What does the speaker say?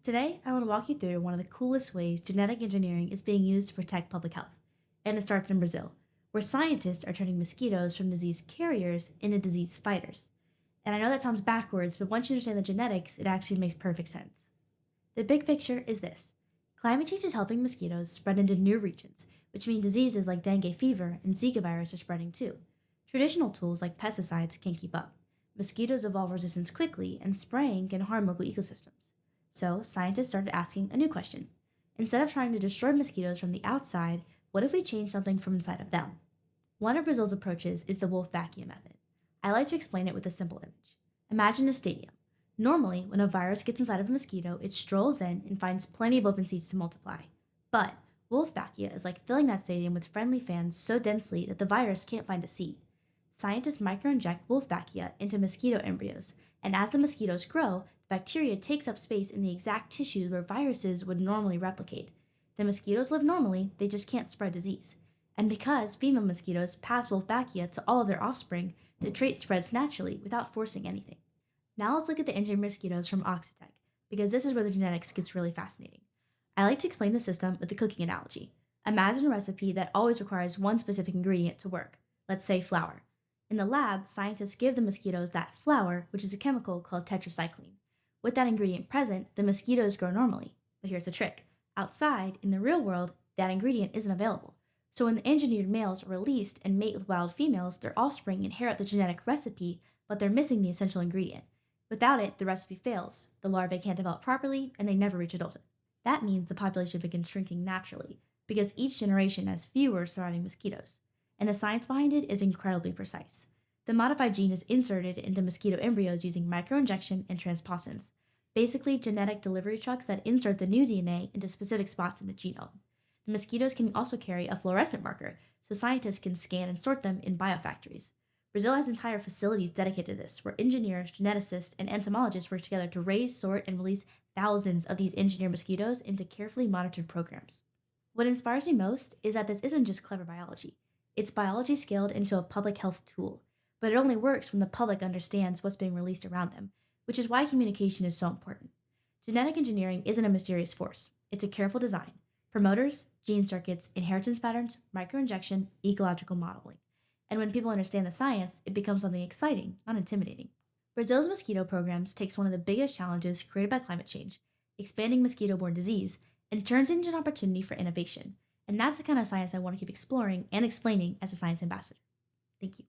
Today, I want to walk you through one of the coolest ways genetic engineering is being used to protect public health. And it starts in Brazil, where scientists are turning mosquitoes from disease carriers into disease fighters. And I know that sounds backwards, but once you understand the genetics, it actually makes perfect sense. The big picture is this: climate change is helping mosquitoes spread into new regions, which means diseases like dengue fever and Zika virus are spreading too. Traditional tools like pesticides can't keep up. Mosquitoes evolve resistance quickly, and spraying can harm local ecosystems. So, scientists started asking a new question. Instead of trying to destroy mosquitoes from the outside, what if we change something from inside of them? One of Brazil's approaches is the Wolf-Vacchia method. I like to explain it with a simple image. Imagine a stadium. Normally, when a virus gets inside of a mosquito, it strolls in and finds plenty of open seats to multiply. But Wolf-Vacchia is like filling that stadium with friendly fans so densely that the virus can't find a seat. Scientists microinject Wolf-Vacchia into mosquito embryos, and as the mosquitoes grow, the bacteria takes up space in the exact tissues where viruses would normally replicate. The mosquitoes live normally, they just can't spread disease. And because female mosquitoes pass Wolf-Vacchia to all of their offspring, the trait spreads naturally without forcing anything. Now let's look at the engineered mosquitoes from Oxitec, because this is where the genetics gets really fascinating. I like to explain the system with a cooking analogy. Imagine a recipe that always requires one specific ingredient to work, let's say flour. In the lab, scientists give the mosquitoes that flour, which is a chemical called tetracycline. With that ingredient present, the mosquitoes grow normally. But here's the trick. Outside, in the real world, that ingredient isn't available. So when the engineered males are released and mate with wild females, their offspring inherit the genetic recipe, but they're missing the essential ingredient. Without it, the recipe fails, the larvae can't develop properly, and they never reach adulthood. That means the population begins shrinking naturally, because each generation has fewer surviving mosquitoes. And the science behind it is incredibly precise. The modified gene is inserted into mosquito embryos using microinjection and transposons, basically genetic delivery trucks that insert the new DNA into specific spots in the genome. The mosquitoes can also carry a fluorescent marker, so scientists can scan and sort them in biofactories. Brazil has entire facilities dedicated to this, where engineers, geneticists, and entomologists work together to raise, sort, and release thousands of these engineered mosquitoes into carefully monitored programs. What inspires me most is that this isn't just clever biology. It's biology scaled into a public health tool, but it only works when the public understands what's being released around them, which is why communication is so important. Genetic engineering isn't a mysterious force, it's a careful design. Promoters, gene circuits, inheritance patterns, microinjection, ecological modeling. And when people understand the science, it becomes something exciting, not intimidating. Brazil's mosquito programs takes one of the biggest challenges created by climate change, expanding mosquito-borne disease, and turns into an opportunity for innovation. And that's the kind of science I want to keep exploring and explaining as a science ambassador. Thank you.